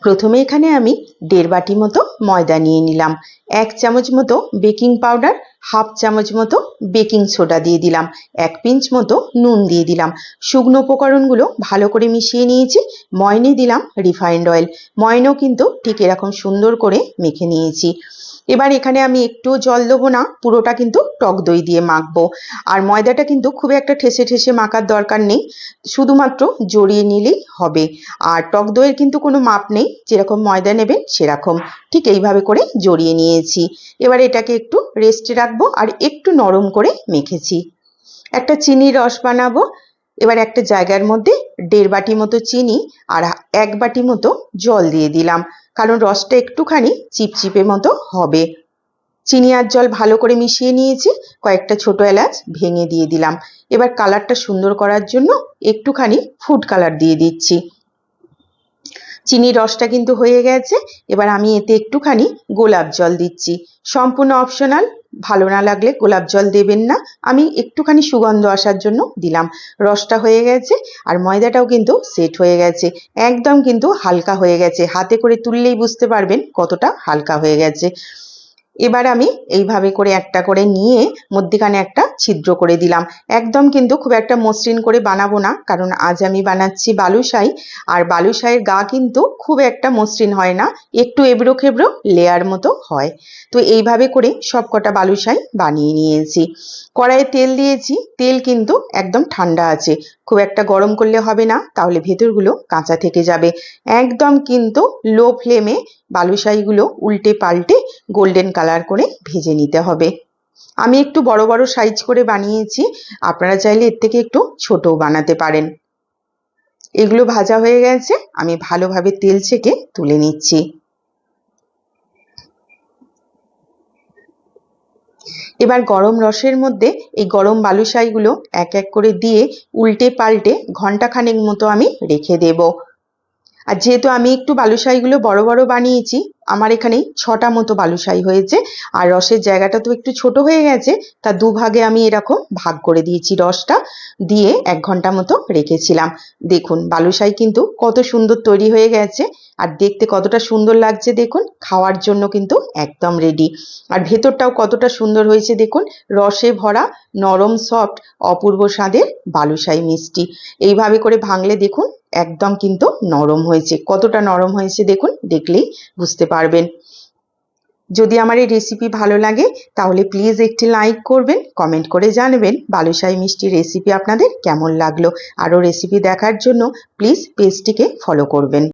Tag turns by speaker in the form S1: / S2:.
S1: প্রথমে এখানে আমি 1.5 বাটি মতো ময়দা নিয়ে নিলাম। 1 চামচ মতো বেকিং পাউডার, হাফ চামচ মতো বেকিং সোডা দিয়ে দিলাম, 1 পিঞ্চ মতো নুন দিয়ে দিলাম। শুকনো উপকরণগুলো ভালো করে মিশিয়ে নিয়েছি। ময়নে দিলাম রিফাইন্ড অয়েল। ময়নেও কিন্তু ঠিক এরকম সুন্দর করে মেখে নিয়েছি। এবার এখানে আমি একটু জল দেবো না, পুরোটা কিন্তু টক দই দিয়ে মাখবো। আর ময়দাটা কিন্তু খুব একটা ঠেসে ঠেসে মাখার দরকার নেই, শুধুমাত্র জড়িয়ে নিলেই হবে। আর টক দইয়ের কিন্তু কোনো মাপ নেই, যেরকম ময়দা নেবেন সেরকম। ঠিক এইভাবে করে জড়িয়ে নিয়েছি। এবার এটাকে একটু রেস্টে রাখবো আর একটু নরম করে মেখেছি। একটা চিনির রস বানাবো। এবার একটা জায়গার মধ্যে 1.5 বাটি মতো চিনি আর 1 বাটি মতো জল দিয়ে দিলাম, কারণ রসটা একটুখানি চিপচিপে মতো হবে। চিনি আর জল ভালো করে মিশিয়ে নিয়েছি। কয়েকটা ছোট এলাচ ভেঙে দিয়ে দিলাম। এবার কালারটা সুন্দর করার জন্য একটুখানি ফুড কালার দিয়ে দিচ্ছি। চিনির রসটা কিন্তু হয়ে গেছে। এবার আমি এতে একটুখানি গোলাপ জল দিচ্ছি। সম্পূর্ণ অপশনাল, ভালো না লাগলে গোলাপ জল দেবেন না। আমি একটুখানি সুগন্ধ আসার জন্য দিলাম। রসটা হয়ে গেছে আর ময়দাটাও কিন্তু সেট হয়ে গেছে। একদম কিন্তু হালকা হয়ে গেছে, হাতে করে তুললেই বুঝতে পারবেন কতটা হালকা হয়ে গেছে। এবার আমি এইভাবে করে একটা করে নিয়ে মধ্যিখানে একটা ছিদ্র করে দিলাম। একদম কিন্তু খুব একটা মসৃণ করে বানাবো না, কারণ আজ আমি বানাচ্ছি বালুশাহী। আর বালুশাহীর গা কিন্তু খুব একটা মসৃণ হয় না, একটু এবড়ো খেবড়ো লেয়ার মতো হয়। তো এইভাবে করে সব কটা বালুশাহী বানিয়ে নিয়েছি। কড়াইয়ে তেল দিয়েছি, তেল কিন্তু একদম ঠান্ডা আছে, খুব একটা গরম করলে হবে না, তাহলে ভেতরগুলো কাঁচা থেকে যাবে। একদম কিন্তু লো ফ্লেমে বালুশাহীগুলো উল্টে পাল্টে গোল্ডেন কালার করে ভেজে নিতে হবে। আমি একটু বড় বড় সাইজ করে বানিয়েছি, আপনারা চাইলে এর থেকে একটু ছোটও বানাতে পারেন। এগুলো ভাজা হয়ে গেছে, আমি ভালোভাবে তেল ছেঁকে তুলে নিচ্ছি। এবার গরম রসের মধ্যে এই গরম বালুশাহীগুলো এক এক করে দিয়ে উল্টে পাল্টে ঘন্টাখানেক মতো আমি রেখে দেব। আর যেহেতু আমি একটু বালুশাহীগুলো বড় বড় বানিয়েছি, আমার এখানে 6টা মতো বালুশাহী হয়েছে। আর রসের জায়গাটা তো একটু ছোট হয়ে গেছে, তা দুভাগে আমি এরকম ভাগ করে দিয়েছি। রসটা দিয়ে 1 ঘন্টা মতো রেখেছিলাম। দেখুন বালুশাহী কিন্তু কত সুন্দর তৈরি হয়ে গেছে, আর দেখতে কতটা সুন্দর লাগছে দেখুন। খাওয়ার জন্য কিন্তু একদম রেডি। আর ভেতরটাও কতটা সুন্দর হয়েছে দেখুন, রসে ভরা, নরম সফট, অপূর্ব স্বাদের বালুশাহী মিষ্টি। এইভাবে করে ভাঙলে দেখুন একদম কিন্তু নরম হয়েছে। কতটা নরম হয়েছে দেখুন, দেখলেই বুঝতে পারবেন। যদি আমার এই রেসিপি ভালো লাগে তাহলে প্লিজ একটি লাইক করবেন, কমেন্ট করে জানাবেন বালুশাহী মিষ্টির রেসিপি আপনাদের কেমন লাগলো। আরও রেসিপি দেখার জন্য প্লিজ পেজটিকে ফলো করবেন।